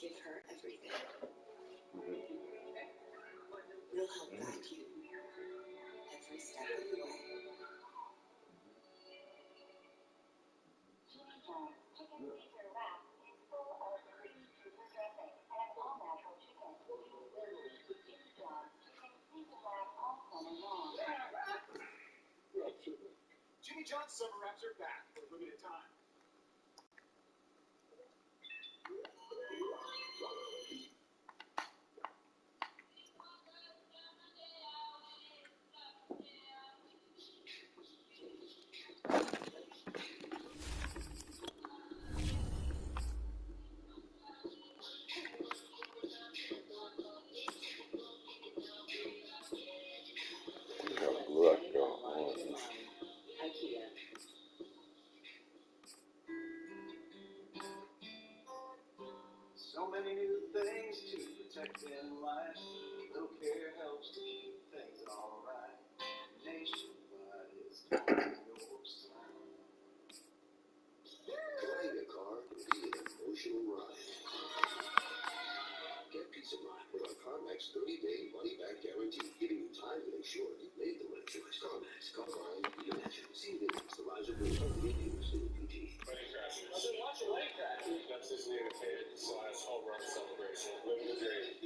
give her everything. We'll help guide you every step of the way. Jimmy John's Chicken Caesar Wrap is full of creamy super dressing and all-natural chicken. Literally, Jimmy John's Chicken Caesar Wrap all summer long. Jimmy John's summer wraps are back for a limited time. So many new things to protect in life. Little care helps to keep things alright. Nationwide is on your side. Buying a car can be an emotional ride. Get peace of mind with our CarMax 30-day money-back guarantee, giving you time to make sure you've made the right choice. CarMax, car buying reimagined. See the lives of those only used in the PT. Wedding crashers. I've been watching Wedding Crashers. That's his animated/home run celebration. Living the dream.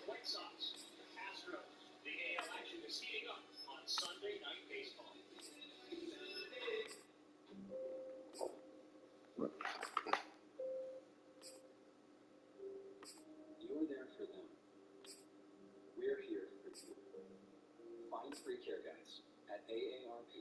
White Sox, Astros. The AL action is heating up on Sunday Night Baseball. You're there for them. We're here for you. Find free care guides at aarp.org/caregiving.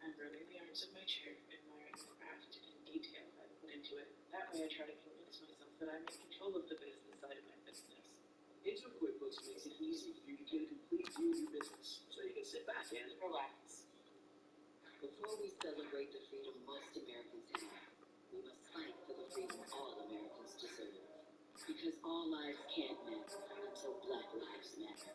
I'm rubbing the arms of my chair, admiring the craft and detail I put into it. That way I try to convince myself that I'm in control of the business side of my business. Into QuickBooks makes it easy for you to get a complete view of your business, so you can sit back and Relax. Before we celebrate the freedom most Americans have, we must fight for the freedom all Americans deserve. Because all lives can't matter until Black lives matter.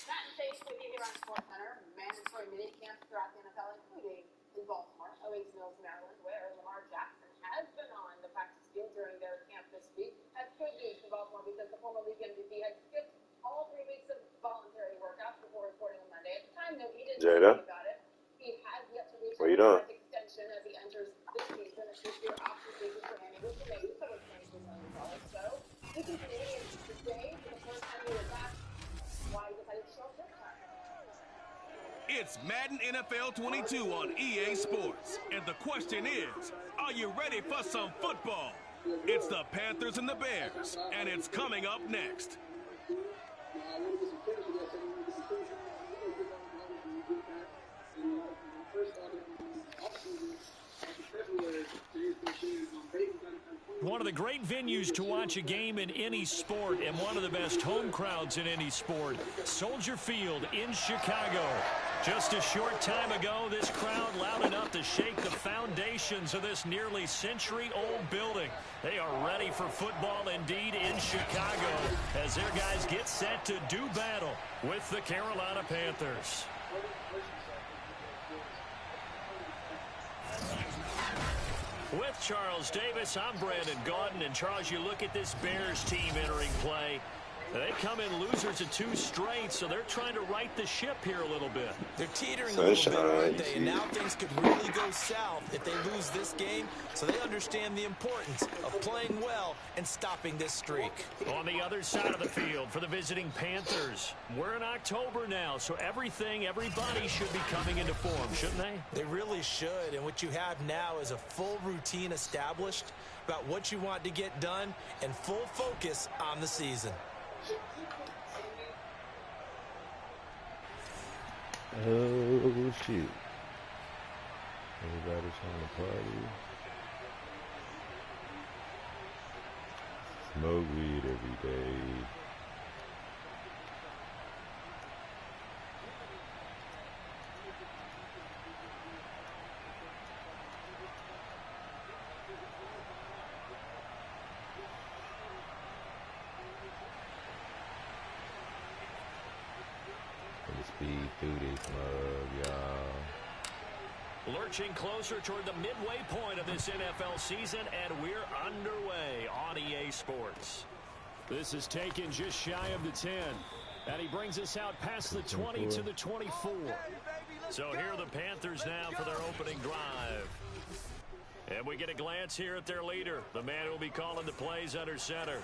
Matt and Chase with you here on SportsCenter. Mandatory mini camps throughout the NFL, including in Baltimore, Owings Mills, Maryland, where Lamar Jackson has been on the practice field during their camp this week. That's good news for Baltimore because the former league MVP had skipped all 3 weeks of voluntary workouts before reporting on Monday. At the time, though, he didn't Jada? think about it. He has yet to reach What you a doing? contract extension as he enters this season. It's this year option season for him. It was made so it's $23 million. So he continued to stay for the first time he was back. Why he decided to show up this time. It's Madden NFL 22 on EA Sports. And the question is, are you ready for some football? It's the Panthers and the Bears, and it's coming up next. One of the great venues to watch a game in any sport and one of the best home crowds in any sport, Soldier Field in Chicago. Just a short time ago, this crowd loud enough to shake the foundations of this nearly century-old building. They are ready for football indeed in Chicago as their guys get set to do battle with the Carolina Panthers. With Charles Davis, I'm Brandon Gaudin. And Charles, you look at this Bears team entering play. They come in losers of 2 straight, so they're trying to right the ship here a little bit. They're teetering a little bit, aren't they? And now things could really go south if they lose this game. So they understand the importance of playing well and stopping this streak. On the other side of the field for the visiting Panthers, we're in October now, so everybody should be coming into form, shouldn't they? They really should. And what you have now is a full routine established about what you want to get done and full focus on the season. Oh, shit. Everybody trying to party. Smoke weed every day. Speed through this mug, y'all. Lurching closer toward the midway point of this NFL season, and we're underway on EA Sports. This is taken just shy of the 10, and he brings us out past the 20 to the 24. So here are the Panthers now for their opening drive. And we get a glance here at their leader, the man who will be calling the plays under center.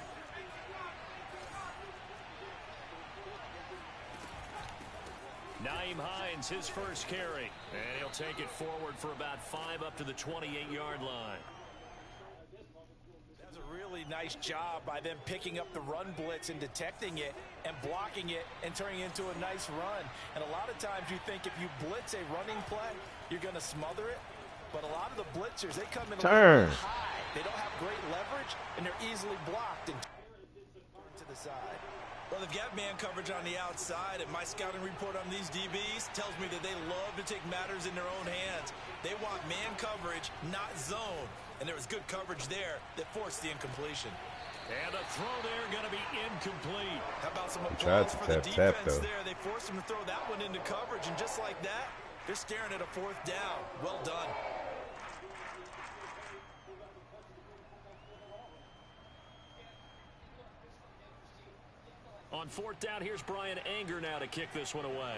Nyheim Hines, his first carry, and he'll take it forward for about 5 up to the 28-yard line. That's a really nice job by them picking up the run blitz and detecting it and blocking it and turning it into a nice run. And a lot of times you think if you blitz a running play, you're going to smother it. But a lot of the blitzers, they come in a little bit high. They don't have great leverage, and they're easily blocked and to the side. Well, they've got man coverage on the outside, and my scouting report on these DBs tells me that they love to take matters in their own hands. They want man coverage, not zone. And there was good coverage there that forced the incompletion. And a throw there going to be incomplete. How about some applause for the defense there? They forced him to throw that one into coverage, and just like that, they're staring at a 4th down. Well done. On 4th down, here's Brian Anger now to kick this one away.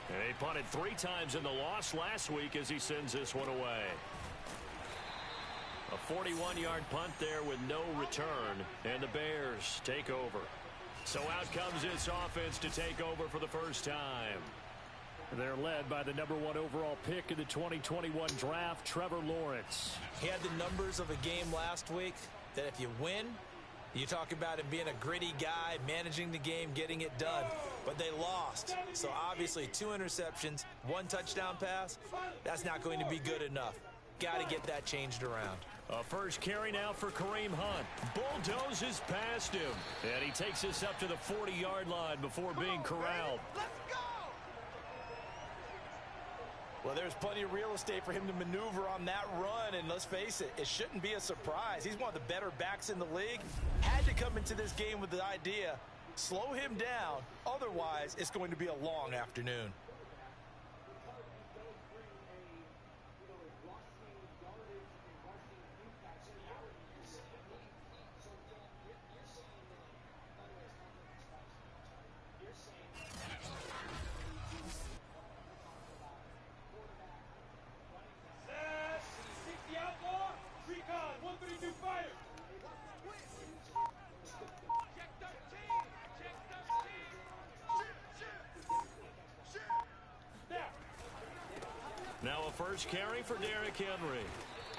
And he punted 3 times in the loss last week as he sends this one away. A 41-yard punt there with no return, and the Bears take over. So out comes this offense to take over for the first time. They're led by the number 1 overall pick in the 2021 draft, Trevor Lawrence. He had the numbers of a game last week that if you win, you talk about him being a gritty guy, managing the game, getting it done. But they lost. So obviously 2 interceptions, 1 touchdown pass, that's not going to be good enough. Got to get that changed around. A first carry now for Kareem Hunt. Bulldozes past him. And he takes this up to the 40-yard line before being corralled. Well, there's plenty of real estate for him to maneuver on that run, and let's face it, it shouldn't be a surprise. He's one of the better backs in the league. Had to come into this game with the idea, slow him down, otherwise it's going to be a long afternoon. Now a first carry for Derrick Henry.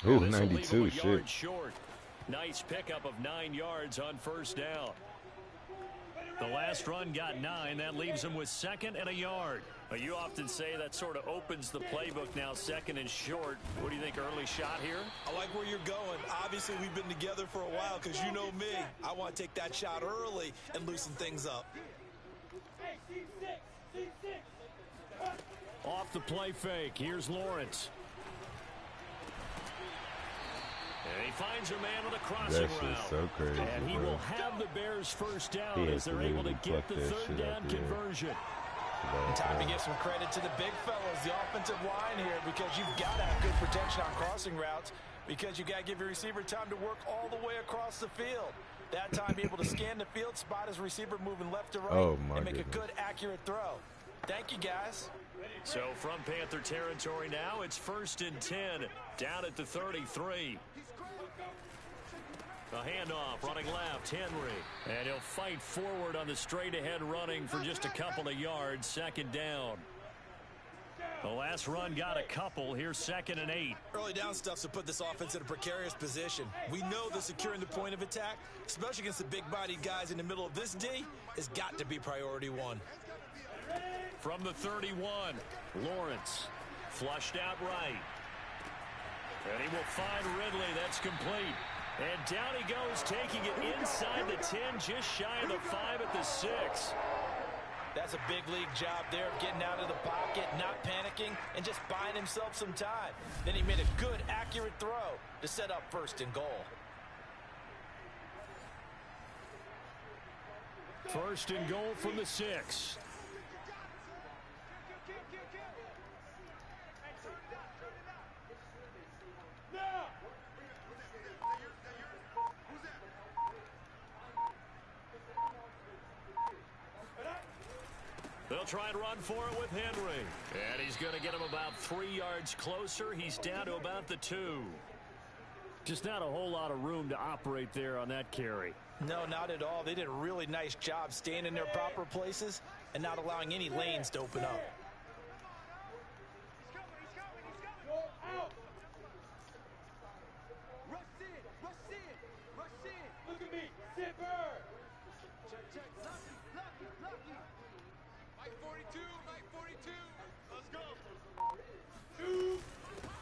Ooh, 92, shit. Short. Nice pickup of 9 yards on first down. The last run got 9. That leaves him with 2nd and a yard. You often say that sort of opens the playbook now, 2nd and short. What do you think, early shot here? I like where you're going. Obviously, we've been together for a while because you know me. I want to take that shot early and loosen things up. Off the play fake. Here's Lawrence. And he finds a man with a crossing route. So crazy, and he will have the Bears first down as they're able to get the 3rd down conversion. Time to give some credit to the big fellas, the offensive line here, because you've got to have good protection on crossing routes because you've got to give your receiver time to work all the way across the field. That time, be able to scan the field, spot his receiver moving left to right, and make a good, accurate throw. Thank you, guys. So from Panther territory now, it's 1st and 10, down at the 33. A handoff, running left, Henry. And he'll fight forward on the straight-ahead running for just a couple of yards, 2nd down. The last run got a couple. Here's 2nd and 8. Early down stuff's to put this offense in a precarious position. We know that securing the point of attack, especially against the big-bodied guys in the middle of this D, has got to be priority one. From the 31, Lawrence flushed out right. And he will find Ridley. That's complete. And down he goes, taking it inside the 10, just shy of the 5 at the 6. That's a big league job there of getting out of the pocket, not panicking, and just buying himself some time. Then he made a good, accurate throw to set up 1st and goal. 1st and goal from the 6. They'll try and run for it with Henry. And he's going to get him about 3 yards closer. He's down to about the 2. Just not a whole lot of room to operate there on that carry. No, not at all. They did a really nice job staying in their proper places and not allowing any lanes to open up.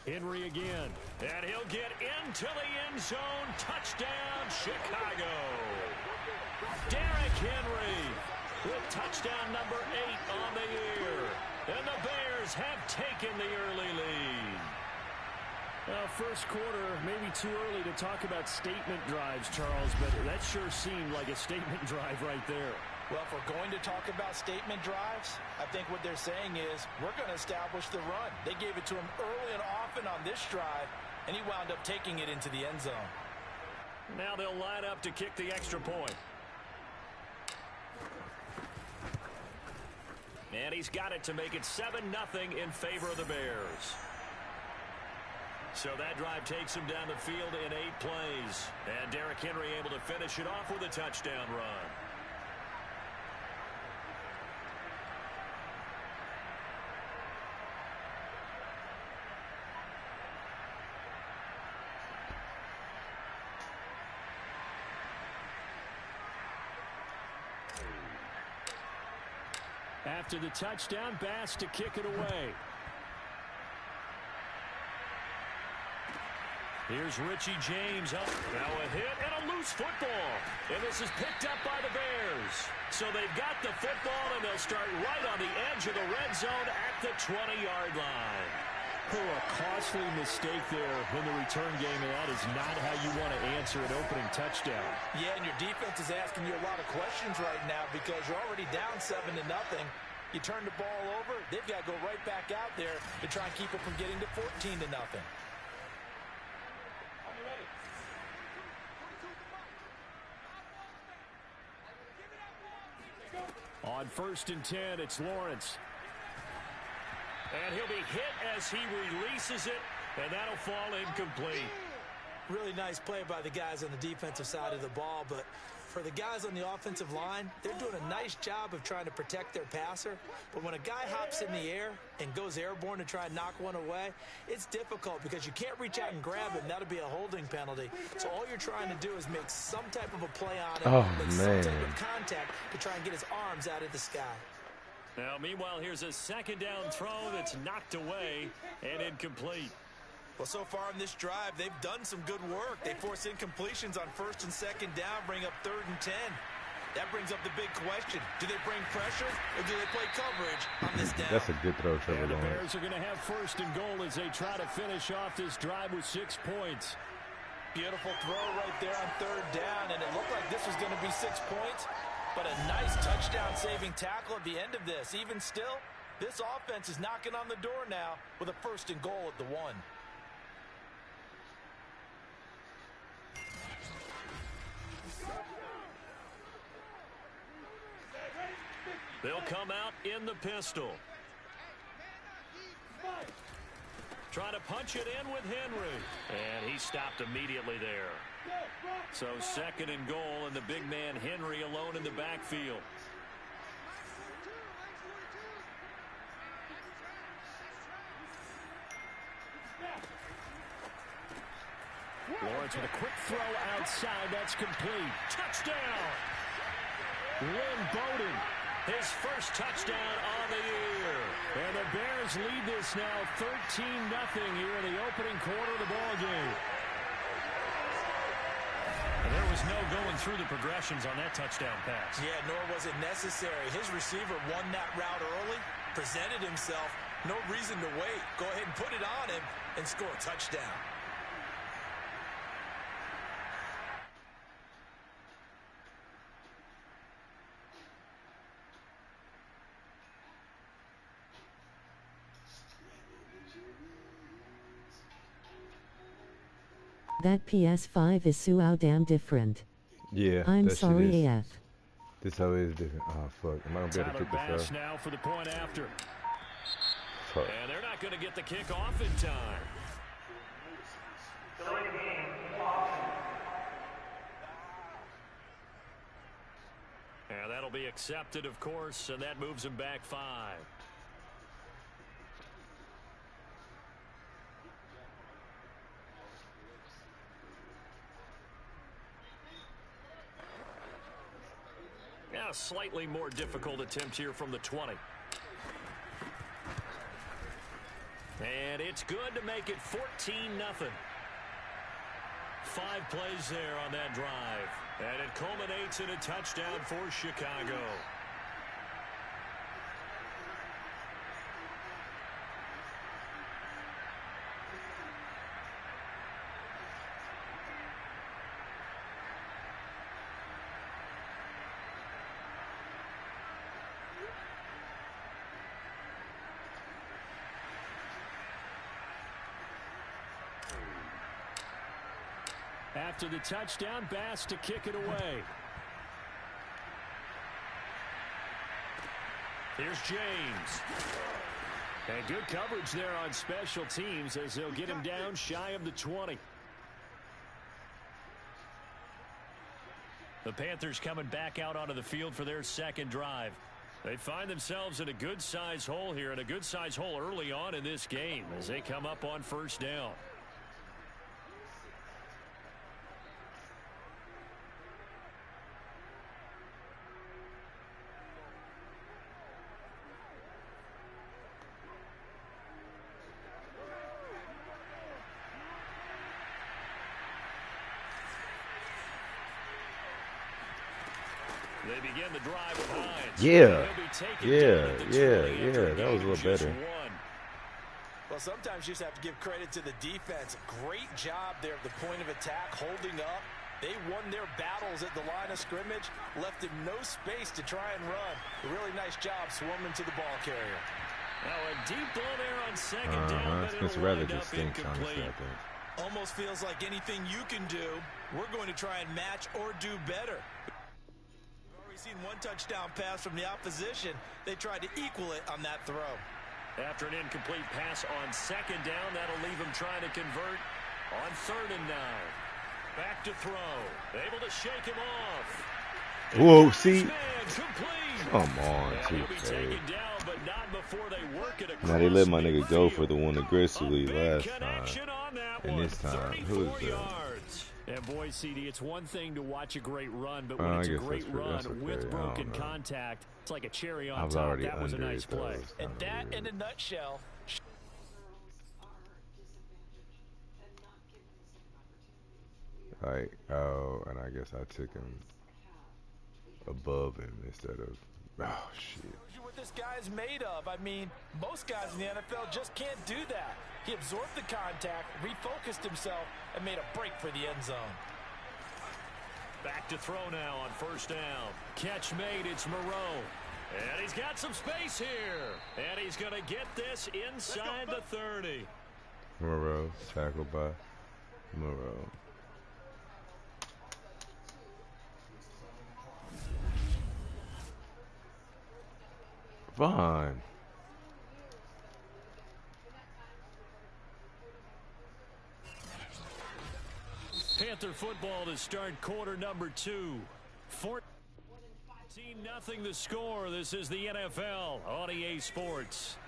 Henry again, and he'll get into the end zone. Touchdown, Chicago. Derrick Henry with touchdown number 8 on the year. And the Bears have taken the early lead. First quarter, maybe too early to talk about statement drives, Charles, but that sure seemed like a statement drive right there. Well, if we're going to talk about statement drives, I think what they're saying is we're going to establish the run. They gave it to him early and often on this drive, and he wound up taking it into the end zone. Now they'll line up to kick the extra point. And he's got it to make it 7-0 in favor of the Bears. So that drive takes him down the field in 8 plays. And Derrick Henry able to finish it off with a touchdown run. After the touchdown, Bass to kick it away. Here's Richie James up. Now a hit and a loose football. And this is picked up by the Bears. So they've got the football, and they'll start right on the edge of the red zone at the 20-yard line. Oh, a costly mistake there in the return game, and that is not how you want to answer an opening touchdown. Yeah, and your defense is asking you a lot of questions right now because you're already down 7-0. You turn the ball over, they've got to go right back out there to try and keep it from getting to 14-0. On 1st and 10, it's Lawrence. And he'll be hit as he releases it, and that'll fall incomplete. Really nice play by the guys on the defensive side of the ball, but for the guys on the offensive line, they're doing a nice job of trying to protect their passer. But when a guy hops in the air and goes airborne to try and knock one away, it's difficult because you can't reach out and grab it, and that'll be a holding penalty. So all you're trying to do is make some type of a play on it, make some type of contact to try and get his arms out of the sky. Now, meanwhile, here's a 2nd down throw that's knocked away and incomplete. Well, so far in this drive, they've done some good work. They force incompletions on 1st and 2nd down, bring up 3rd and 10. That brings up the big question. Do they bring pressure or do they play coverage on this down? That's a good throw, Trevor. And the Bears are going to have 1st and goal as they try to finish off this drive with 6 points. Beautiful throw right there on 3rd down, and it looked like this was going to be 6 points. But a nice touchdown-saving tackle at the end of this. Even still, this offense is knocking on the door now with a 1st and goal at the 1. They'll come out in the pistol. Trying to punch it in with Henry. And he stopped immediately there. So 2nd and goal, and the big man Henry alone in the backfield. with a quick throw outside. That's complete. Touchdown! Lynn Bowden, his first touchdown on the year. And the Bears lead this now 13-0 here in the opening quarter of the ballgame. There was no going through the progressions on that touchdown pass. Yeah, nor was it necessary. His receiver won that route early, presented himself. No reason to wait. Go ahead and put it on him and score a touchdown. That PS5 is so damn different. Yeah, I'm that sorry, shit is. AF. This how it is different. Oh, fuck. Am I going to be able to kick this off? Now for the point after. Fuck. And they're not going to get the kick off in time. And that'll be accepted, of course, and that moves him back 5. Now a slightly more difficult attempt here from the 20. And it's good to make it 14-0. 5 plays there on that drive. And it culminates in a touchdown for Chicago. After the touchdown, Bass to kick it away. Here's James. And good coverage there on special teams as they'll get him down shy of the 20. The Panthers coming back out onto the field for their second drive. They find themselves in a good-sized hole here, and a good-sized hole early on in this game as they come up on first down. They begin the drive with Hines. Yeah, that was a little better. Well, sometimes you just have to give credit to the defense. Great job there at the point of attack, holding up. They won their battles at the line of scrimmage, left him no space to try and run. A really nice job swarming to the ball carrier. Now a deep ball there on second down, but it'll wind up incomplete. Almost feels like anything you can do, we're going to try and match or do better. We've seen one touchdown pass from the opposition. They tried to equal it on that throw. After an incomplete pass on second down, that'll leave him trying to convert on 3rd and 9. Back to throw. Able to shake him off. Whoa, see? Come on, now they let my nigga go for the one aggressively last time. And this time, who is that? And boy, CD, it's one thing to watch a great run, but when it's a great run with broken contact, it's like a cherry on top. That was a nice play. And that, in a nutshell, like, oh, and I guess I took him above him instead of, oh, shit. What this guy's made of. I mean, most guys in the NFL just can't do that. He absorbed the contact, refocused himself, and made a break for the end zone. Back to throw now on 1st down. Catch made, it's Moreau. And he's got some space here. And he's going to get this inside the 30. Moreau, tackled by Moreau. Fine. Panther football to start quarter number 2. 14-0 the score. This is the NFL on EA Sports.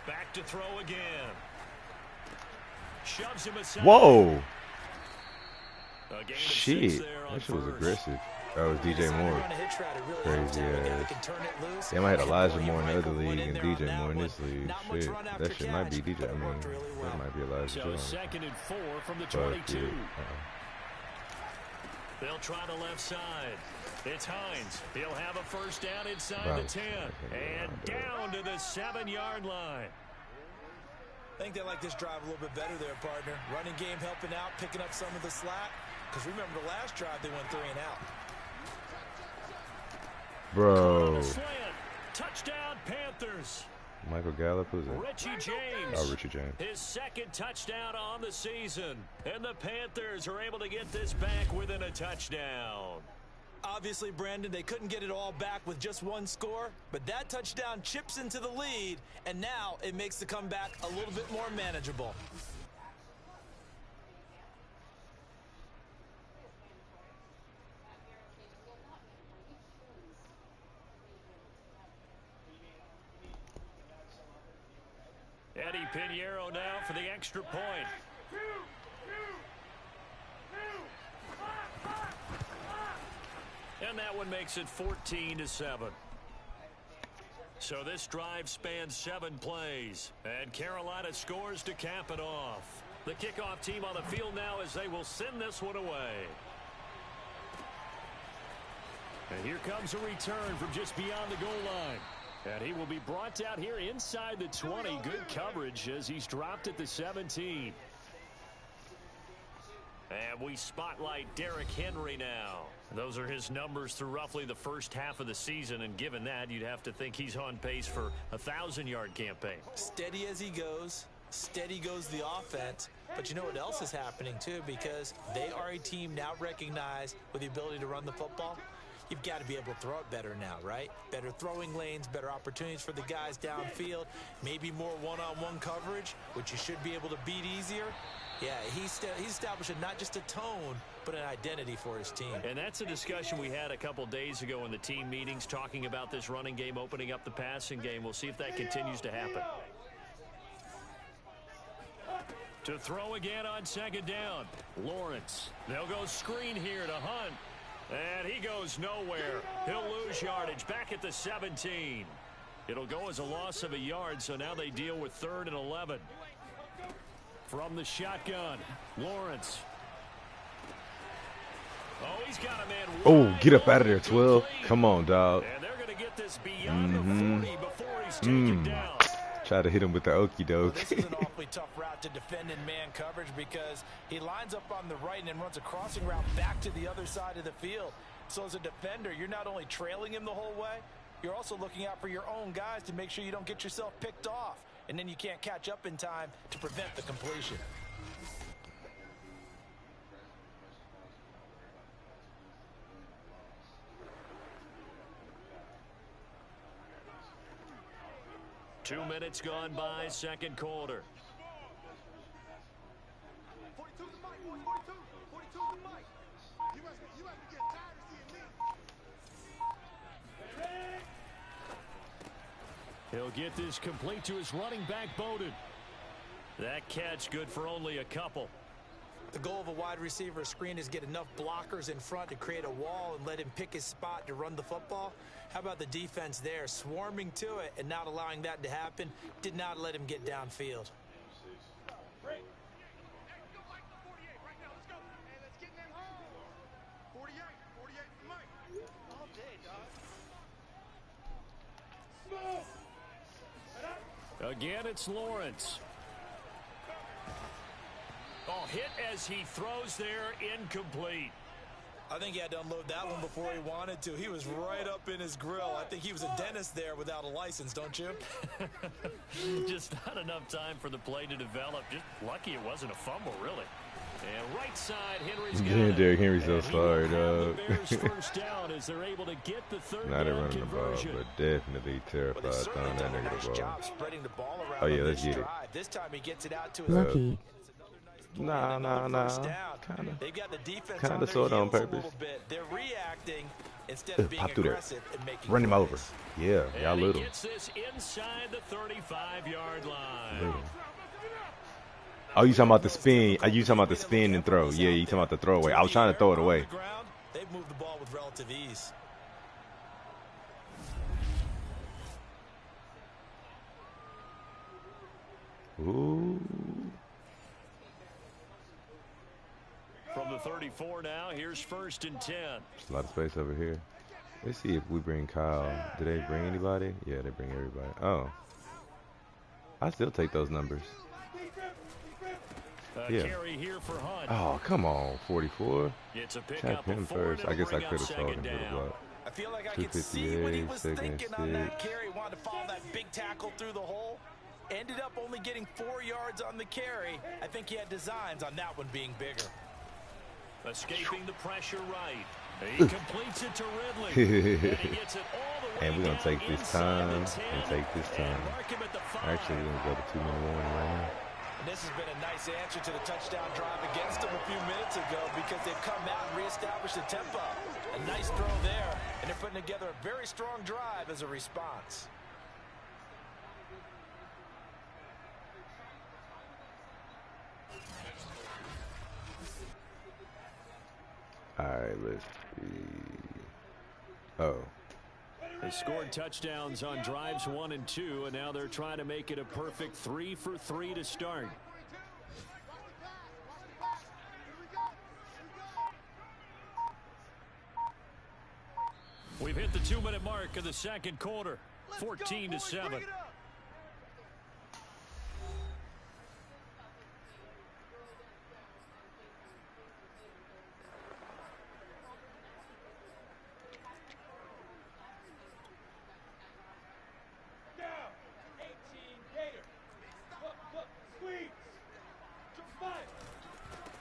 Back to throw again. Shoves him aside. Whoa. A gain of 6 Shit. there on That shit was first. aggressive. That was DJ Moore. Crazy ass. Damn, I had Elijah Moore in the other league and DJ Moore in this league. Shit. That shit might be DJ. I mean, that might be Elijah So too. 2nd and 4 from the Fuck 22. yeah. They'll try the left side. It's Hines. He'll have a first down inside Right. the 10. And down to the 7-yard line. I think they like this drive a little bit better there, partner. Running game helping out, picking up some of the slack. Because remember the last drive, they went 3 and out. Bro. Touchdown, Panthers. Michael Gallup, who's it? Richie James. Oh, Richie James. His 2nd touchdown on the season. And the Panthers are able to get this back within a touchdown. Obviously, Brandon, they couldn't get it all back with just one score, but that touchdown chips into the lead, and now it makes the comeback a little bit more manageable. Eddie Pinheiro now for the extra point. And that one makes it 14-7. So this drive spans 7 plays. And Carolina scores to cap it off. The kickoff team on the field now as they will send this one away. And here comes a return from just beyond the goal line. And he will be brought out here inside the 20. Good coverage as he's dropped at the 17. And we spotlight Derrick Henry now. Those are his numbers through roughly the first half of the season, and given that, you'd have to think he's on pace for a 1,000-yard campaign. Steady as he goes, steady goes the offense. But you know what else is happening, too, because they are a team now recognized with the ability to run the football. You've got to be able to throw it better now, right? Better throwing lanes, better opportunities for the guys downfield, maybe more one-on-one coverage, which you should be able to beat easier. Yeah, he's establishing not just a tone, but an identity for his team. And that's a discussion we had a couple days ago in the team meetings, talking about this running game opening up the passing game. We'll see if that continues to happen. To throw again on 2nd down. Lawrence. They'll go screen here to Hunt. And he goes nowhere. He'll lose yardage back at the 17. It'll go as a loss of a yard, so now they deal with 3rd and 11. From the shotgun, Lawrence. Oh, he's got a man. Oh, get up out of there, 12. Come on, dog. And they're going to get this beyond the 40 before he's taken down. Try to hit him with the okie doke. Well, this is an awfully tough route to defend in man coverage because he lines up on the right and then runs a crossing route back to the other side of the field. So as a defender, you're not only trailing him the whole way, you're also looking out for your own guys to make sure you don't get yourself picked off. And then you can't catch up in time to prevent the completion. Two minutes gone by, 2nd quarter. He'll get this complete to his running back, Bowden. That catch good for only a couple. The goal of a wide receiver screen is get enough blockers in front to create a wall and let him pick his spot to run the football. How about the defense there, swarming to it and not allowing that to happen? Did not let him get downfield. Again, it's Lawrence. Oh, hit as he throws there, incomplete. I think he had to unload that one before he wanted to. He was right up in his grill. I think he was a dentist there without a license, don't you? Just not enough time for the play to develop. Just lucky it wasn't a fumble, really. And right side, Henry's got it. Derrick Henry's so sorry, dog. First down as they're able to get the 3rd Not down running the ball, conversion. but definitely terrified throwing that nigga the ball. Spreading the ball around Oh, yeah, let's this get it. drive. This time he gets it out to his Lucky. It's another nice Nah. Kinda. They've got the defense Kinda on their sort of on heels a purpose. little bit. They're reacting instead of being Pop through there. aggressive and making Run him over. plays. Yeah, y'all And he little. gets this inside the 35-yard line. Little. Oh, you talking about the spin? You talking about the spin and throw? Yeah, you talking about the throwaway? I was trying to throw it away. They've moved the ball with relative ease. Ooh. From the 34 now, here's 1st and 10. There's a lot of space over here. Let's see if we bring Kyle. Did they bring anybody? Yeah, they bring everybody. Oh. I still take those numbers. Yeah. Carry here for Hunt. Oh, come on, 44. It's a pick Tap up him first. I guess I could have sold him for the block. I feel like I could see what he was thinking on that carry. Wanted to follow that big tackle through the hole. Ended up only getting 4 yards on the carry. I think he had designs on that one being bigger. Escaping the pressure right. He completes it to Ridley. And he gets it all the way And we're going to take this time and take this time. Actually, we're going to go to 2-minute warning right now. And this has been a nice answer to the touchdown drive against them a few minutes ago because they've come out and reestablished the tempo. A nice throw there, and they're putting together a very strong drive as a response. All right, let's see. Oh. They scored touchdowns on drives 1 and 2, and now they're trying to make it a perfect 3 for 3 to start. We've hit the 2-minute mark of the second quarter, 14-7.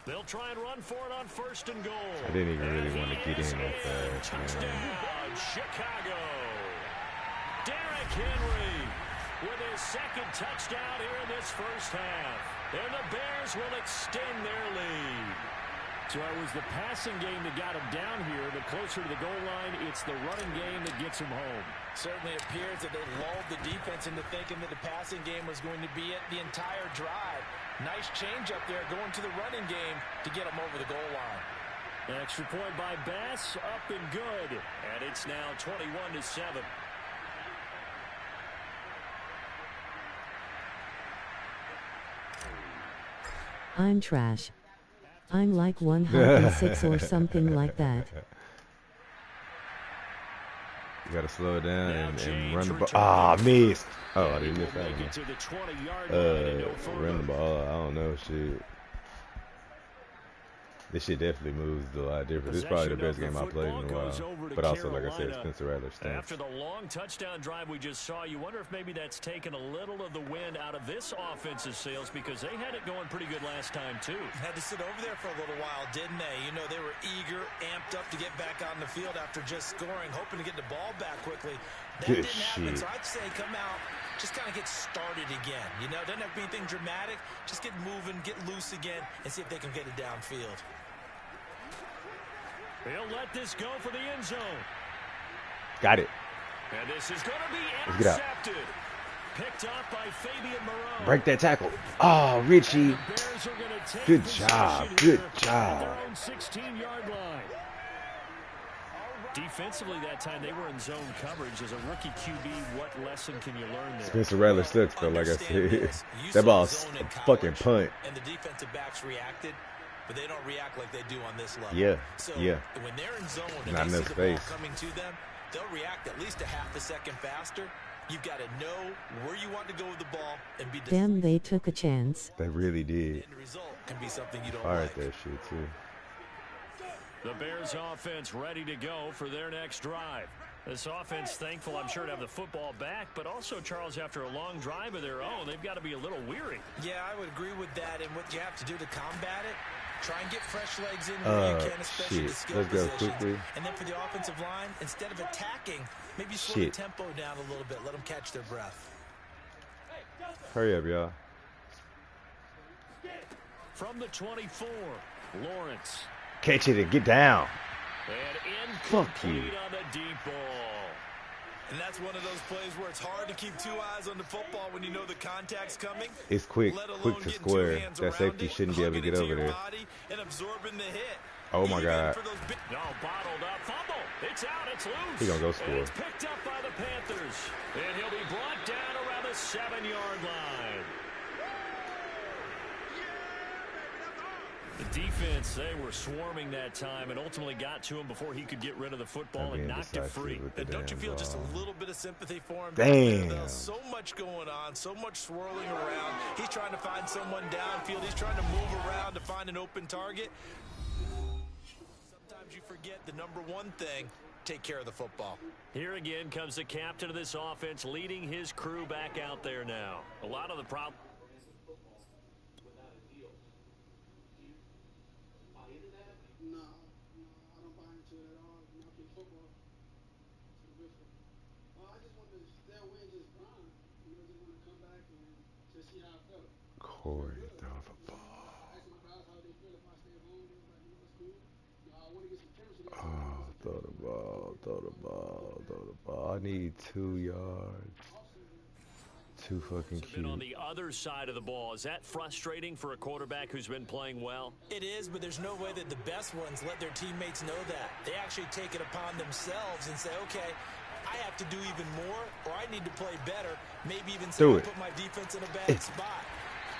They'll try and run for it on 1st and goal. I didn't even really want to get in that fast, man. Touchdown, Chicago. Derrick Henry with his 2nd touchdown here in this first half. And the Bears will extend their lead. So it was the passing game that got him down here, but closer to the goal line, it's the running game that gets him home. Certainly appears that they lulled the defense into thinking that the passing game was going to be it the entire drive. Nice change up there going to the running game to get them over the goal line. An extra point by Bass, up and good. And it's now 21-7. I'm trash. I'm like 106 or something like that. You gotta slow it down and run the ball. Ah, missed. Oh, I didn't miss that one. Run the ball. I don't know, shit. This shit definitely moves a lot different. This is probably the best game I played in a while. But also, like I said, Spencer Rattler stinks. After the long touchdown drive we just saw, you wonder if maybe that's taken a little of the wind out of this offensive sails because they had it going pretty good last time, too. Had to sit over there for a little while, didn't they? You know, they were eager, amped up to get back on the field after just scoring, hoping to get the ball back quickly. That didn't happen, so I'd say come out, just kind of get started again. You know, doesn't have to be anything dramatic. Just get moving, get loose again, and see if they can get it downfield. He'll let this go for the end zone. Got it. And this is going to be Let's get out. intercepted. Picked off by Fabian Moreau. Break that tackle. Oh, Richie. Good job. Good job. Their own 16-yard line. Defensively that time, they were in zone coverage. As a rookie QB, what lesson can you learn there? Spencer Rattler sucks, though, like I said. That ball's a fucking punt. And the defensive backs reacted, but they don't react like they do on this level. Yeah, so yeah. When they're in zone and Not they enough see the ball space. coming to them, they'll react at least a half a second faster. You've got to know where you want to go with the ball and be decisive. Damn, they took a chance. They really did. The result can be something you don't Fired like. that shit, too. The Bears offense ready to go for their next drive. This offense thankful, I'm sure, to have the football back, but also, Charles, after a long drive of their own, they've got to be a little weary. Yeah, I would agree with that, and what you have to do to combat it, try and get fresh legs in where you can, especially the skill Let's go positions. quickly. And then for the offensive line, instead of attacking, maybe slow the tempo down a little bit, let them catch their breath. Hurry up, y'all. From the 24, Lawrence. Catch it and get down. And Fuck you. on the deep ball. And that's one of those plays where it's hard to keep two eyes on the football when you know the contact's coming. It's quick to square. That safety shouldn't be able to get over there. And absorbing the hit. Oh my God. No, bottled up fumble. It's out, it's loose. He gonna go score. It's picked up by the Panthers. And he'll be brought down around the 7-yard line. The defense, they were swarming that time and ultimately got to him before he could get rid of the football and knocked it free. And don't you feel just a little bit of sympathy for him? Damn. So much going on, so much swirling around. He's trying to find someone downfield. He's trying to move around to find an open target. Sometimes you forget the number one thing, take care of the football. Here again comes the captain of this offense leading his crew back out there now. A lot of the problem. Corey, throw the ball. Oh, throw the ball, throw the ball, throw the ball. I need 2 yards. Too fucking cute. On the other side of the ball, is that frustrating for a quarterback who's been playing well? It is, but there's no way that the best ones let their teammates know that. They actually take it upon themselves and say, okay, I have to do even more, or I need to play better. Maybe even put my defense in a bad spot.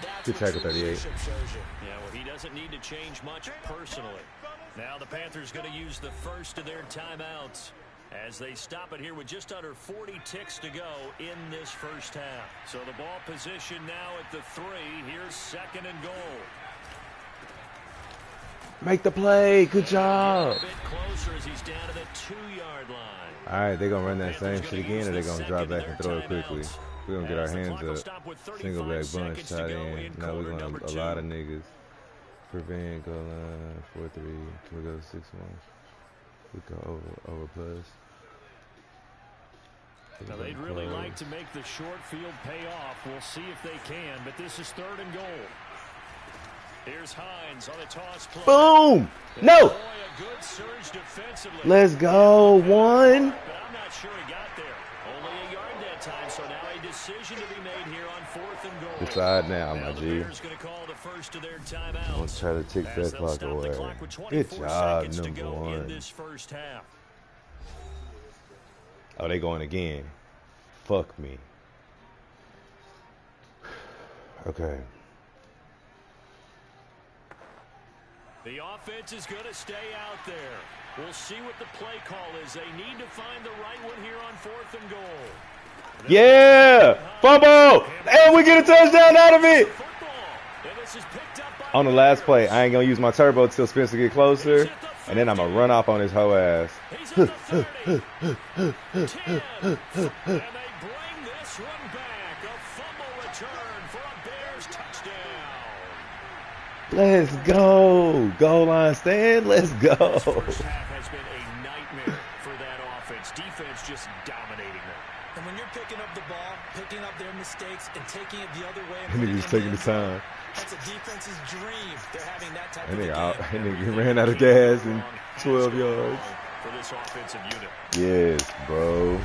That's good tackle, 38. Yeah, well, he doesn't need to change much personally. Now the Panthers going to use the first of their timeouts as they stop it here with just under 40 ticks to go in this first half. So the ball position now at the 3. Here's 2nd and goal. Make the play. Good job. A bit closer as he's down to the 2-yard line. All right, they're going to run that same shit again, or they're going to drop back and throw it quickly. We're going to get our hands up. Single back bunch, tight end. Now we're going to a lot of niggas. Prevent, goal line, 4-3. We go 6-1. We go over plus. Now they'd really like to make the short field pay off. We'll see if they can, but this is 3rd and goal. Here's Hines on the toss play. Boom! No! Boy, a good surge defensively. Let's go. 1. But I'm not sure he got there. Only a yard that time, so now a decision to be made here on 4th and goal. Decide now, my G. Gonna call the first of their timeouts. I'm going to try to tick that clock away. Good job, number 1. In this first half. Oh, they going again. Fuck me. Okay. The offense is going to stay out there. We'll see what the play call is. They need to find the right one here on 4th and goal. Yeah! Fumble! And we get a touchdown out of it! On the last play, I ain't going to use my turbo till Spencer get closer. And then I'm going to run off on his hoe ass. And they bring this one back. A fumble return for a Bears touchdown. Let's go. Goal line stand. Let's go. This first half has been a nightmare for that offense. Defense just dominating them. And when you're picking up the ball, picking up their mistakes, and taking it the other way. And niggas taking the time. That's a defense's dream. They're having that type of game. And nigga ran out of gas in 12 yards. For this offensive unit. Yes, bro.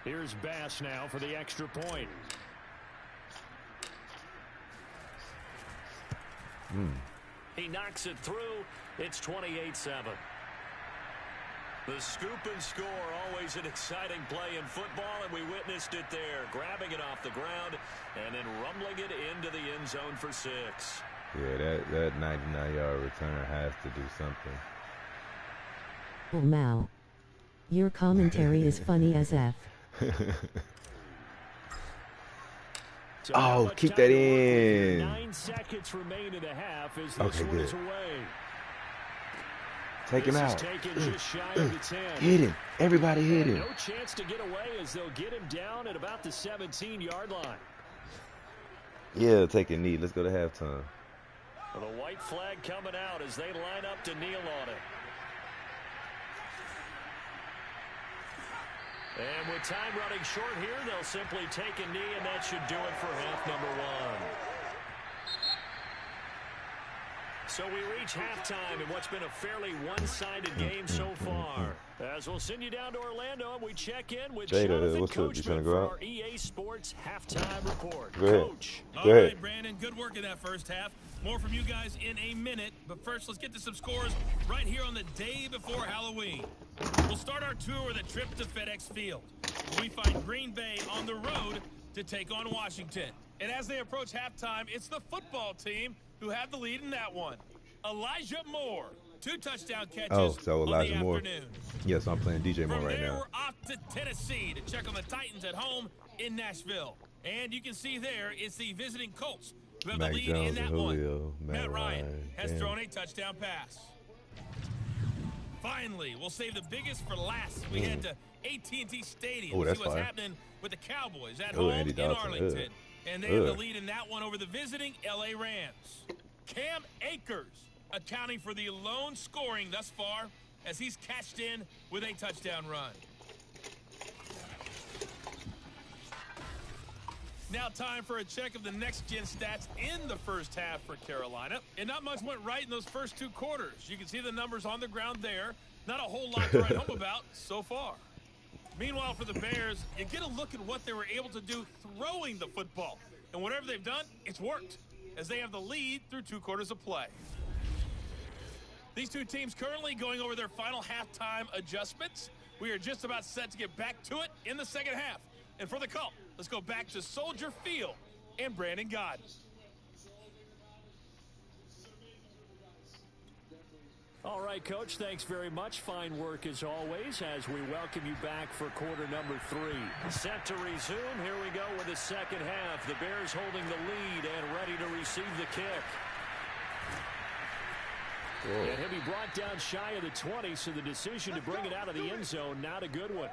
Here's Bass now for the extra point. He knocks it through. It's 28-7. The scoop and score, always an exciting play in football, and we witnessed it there. Grabbing it off the ground and then rumbling it into the end zone for 6. Yeah, that 99-yard return has to do something. Oh, Mal. Your commentary is funny as F. Oh, keep that in. 9 seconds remain in the half as okay, good. Away. Take him out. Just shy of the 10. Hit him. Everybody hit him. No chance to get away as they'll get him down at about the 17-yard line. Yeah, take a knee. Let's go to halftime. The white flag coming out as they line up to kneel on it. And with time running short here, they'll simply take a knee, and that should do it for half number 1. So we reach halftime in what's been a fairly one-sided game so far. As we'll send you down to Orlando, and we check in with Jonathan Coachman for our EA Sports Halftime Report. Go ahead. Coach. All right, Brandon, good work in that first half. More from you guys in a minute. But first, let's get to some scores right here on the day before Halloween. We'll start our tour with a trip to FedEx Field. We find Green Bay on the road to take on Washington. And as they approach halftime, it's the football team who have the lead in that one. Elijah Moore, 2 touchdown catches so Elijah on the Moore. afternoon. Yes, I'm playing DJ Moore right There, now. we're off to Tennessee to check on the Titans at home in Nashville. And you can see there, it's the visiting Colts who have Mac the lead Jones in that and Julio, one. Matt Ryan has damn. thrown a touchdown pass. Finally, we'll save the biggest for last. We head to AT&T Stadium to see what's happening with the Cowboys at home Andy in Dalton. Arlington. And they have the lead in that one over the visiting L.A. Rams. Cam Akers accounting for the lone scoring thus far as he's cashed in with a touchdown run. Now time for a check of the next-gen stats in the first half for Carolina. And not much went right in those first 2 quarters. You can see the numbers on the ground there. Not a whole lot to write home about so far. Meanwhile, for the Bears, you get a look at what they were able to do throwing the football. And whatever they've done, it's worked, as they have the lead through 2 quarters of play. These 2 teams currently going over their final halftime adjustments. We are just about set to get back to it in the second half. And for the call, let's go back to Soldier Field and Brandon Godden. All right, Coach, thanks very much. Fine work as always as we welcome you back for quarter number 3. Set to resume. Here we go with the second half. The Bears holding the lead and ready to receive the kick. Whoa. And he'll be brought down shy of the 20, so the decision to bring it out of the end zone, not a good one.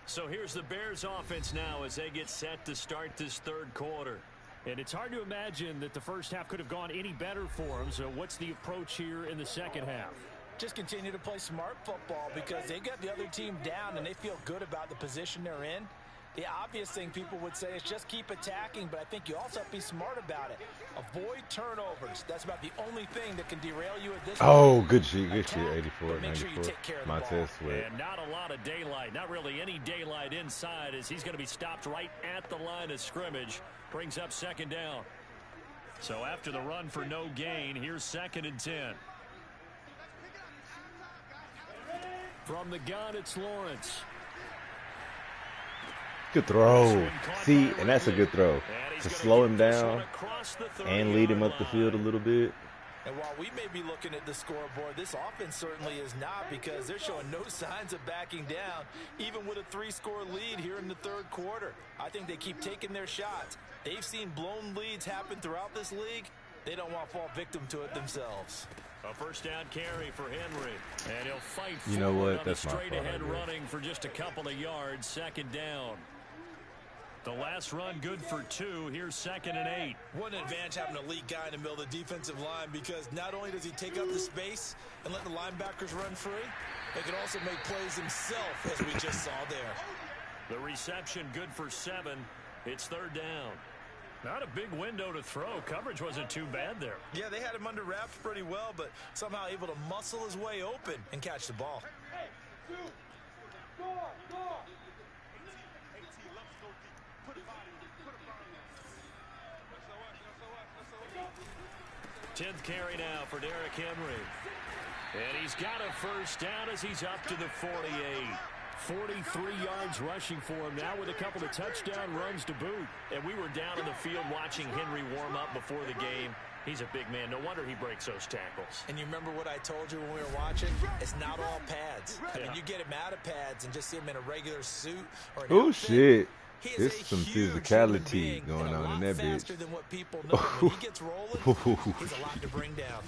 So here's the Bears offense now as they get set to start this third quarter. And it's hard to imagine that the first half could have gone any better for them. So what's the approach here in the second half? Just continue to play smart football because they got the other team down and they feel good about the position they're in. The obvious thing people would say is just keep attacking, but I think you also have to be smart about it. Avoid turnovers. That's about the only thing that can derail you at this point. Good shit, 84, make sure you 94. take care of the Montez ball. Sweat. And not a lot of daylight, not really any daylight inside as he's going to be stopped right at the line of scrimmage. Brings up second down. So after the run for no gain, here's 2nd and 10. From the gun, it's Lawrence. Good throw. See, and that's a good throw. To slow him down and lead him up the field a little bit. And while we may be looking at the scoreboard, this offense certainly is not because they're showing no signs of backing down, even with a 3-score lead here in the third quarter. I think they keep taking their shots. They've seen blown leads happen throughout this league. They don't want to fall victim to it themselves. A first down carry for Henry. And he'll fight You know forward what? on That's the my straight fault, ahead I guess. running for just a couple of yards. Second down. The last run good for 2. Here's 2nd and 8. What an advantage having an elite guy in the middle of the defensive line, because not only does he take up the space and let the linebackers run free, he can also make plays himself, as we just saw there. The reception good for 7. It's third down. Not a big window to throw. Coverage wasn't too bad there. Yeah, they had him under wraps pretty well, but somehow able to muscle his way open and catch the ball. 10th carry now for Derrick Henry. And he's got a first down as he's up to the 48. 43 yards rushing for him now with a couple of touchdown runs to boot. And we were down in the field watching Henry warm up before the game. He's a big man. No wonder he breaks those tackles. And you remember what I told you when we were watching? It's not all pads. I mean, you get him out of pads and just see him in a regular suit or an outfit. Shit. There's some physicality going on in that bitch. Than what people know. When he gets rolling, he's a lot to bring down.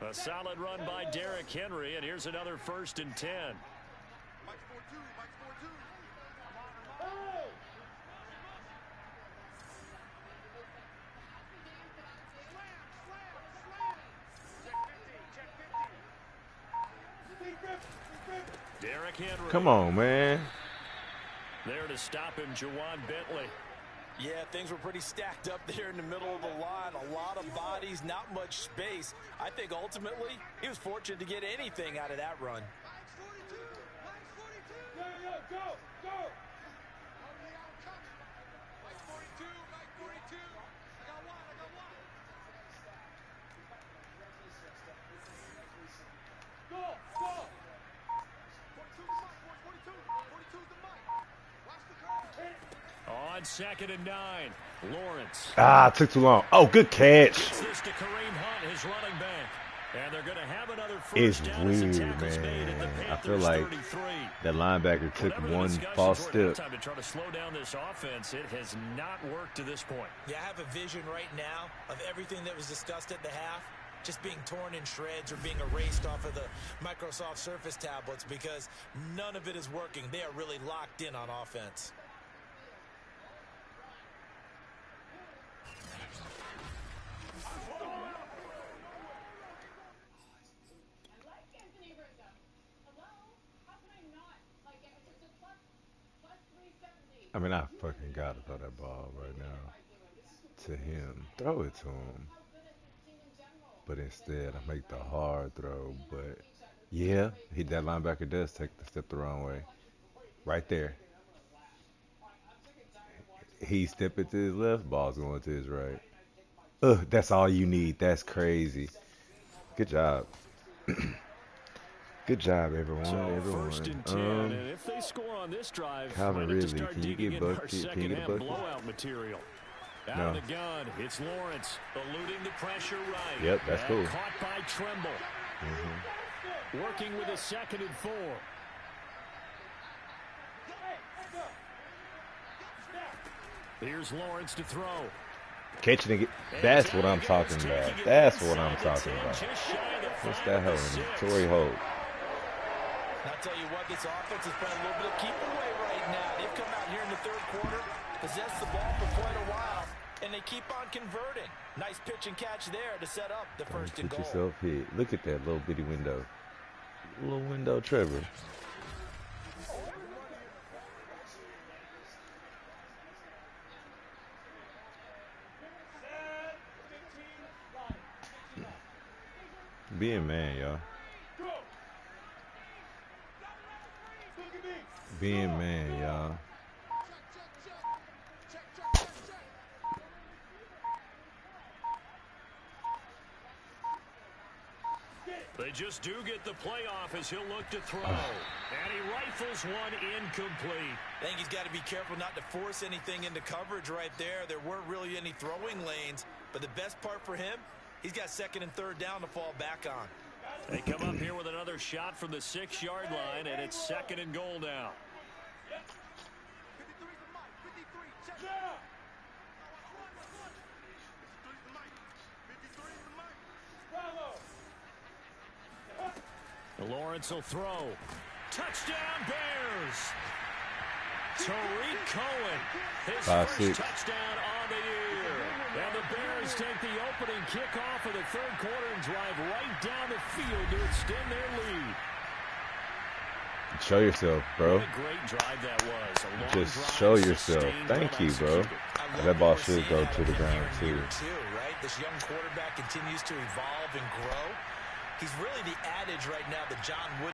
A solid run by Derrick Henry, and here's another 1st and 10. Derrick Henry. Come on, man. There to stop him, Jawan Bentley. Yeah, things were pretty stacked up there in the middle of the line. A lot of bodies, not much space. I think ultimately he was fortunate to get anything out of that run. On 2nd and 9, Lawrence. Ah, it took too long. Oh, good catch. This to Kareem Hunt, his running back. And they're going to have another It's first down weird, as the tackle's made at the man. I Panthers feel like 33. that linebacker took one false step. Time to try to slow down this offense. It has not worked to this point. Yeah, I have a vision right now of everything that was discussed at the half just being torn in shreds or being erased off of the Microsoft Surface tablets because none of it is working. They are really locked in on offense. I mean, I fucking gotta throw that ball right now to him. Throw it to him. But instead, I make the hard throw. But yeah, that linebacker does take the step the wrong way. Right there. He stepping to his left, ball's going to his right. That's all you need. That's crazy. Good job. Good job, everyone. So everyone. 1st and 10, and if they score on this drive, Calvin might have to Ridley, start can you digging get in our bucket? Can you second get a half bucket? blowout material. Out No. of the gun, it's Lawrence eluding the pressure right. Yep, that's cool. Caught by Tremble. Working with a 2nd and 4. Here's Lawrence to throw. Catching it. That's what I'm talking about. That's what I'm talking about. What's that holding? Torrey Holt. I'll tell you what, this offense is playing a little bit of keep away right now. They've come out here in the 3rd quarter, possessed the ball for quite a while, and they keep on converting. Nice pitch and catch there to set up the 1st and Get goal. yourself hit. Look at that little bitty window. Little window, Trevor. Being man, y'all. Being man, y'all. They just do get the playoff as he'll look to throw. And he rifles one incomplete. I think he's got to be careful not to force anything into coverage right there. There weren't really any throwing lanes. But the best part for him, he's got 2nd and 3rd down to fall back on. They come up here with another shot from the 6-yard line, and it's 2nd and goal now. Lawrence will throw. Touchdown, Bears! Tariq Cohen, his first touchdown on the year. And the Bears take the opening kickoff of the 3rd quarter and drive right down the field to extend their lead. Show yourself, bro. What a great drive that was. Just show yourself. Thank you, bro. That ball should go to the ground, too. Right? This young quarterback continues to evolve and grow. He's really the adage right now that John Wood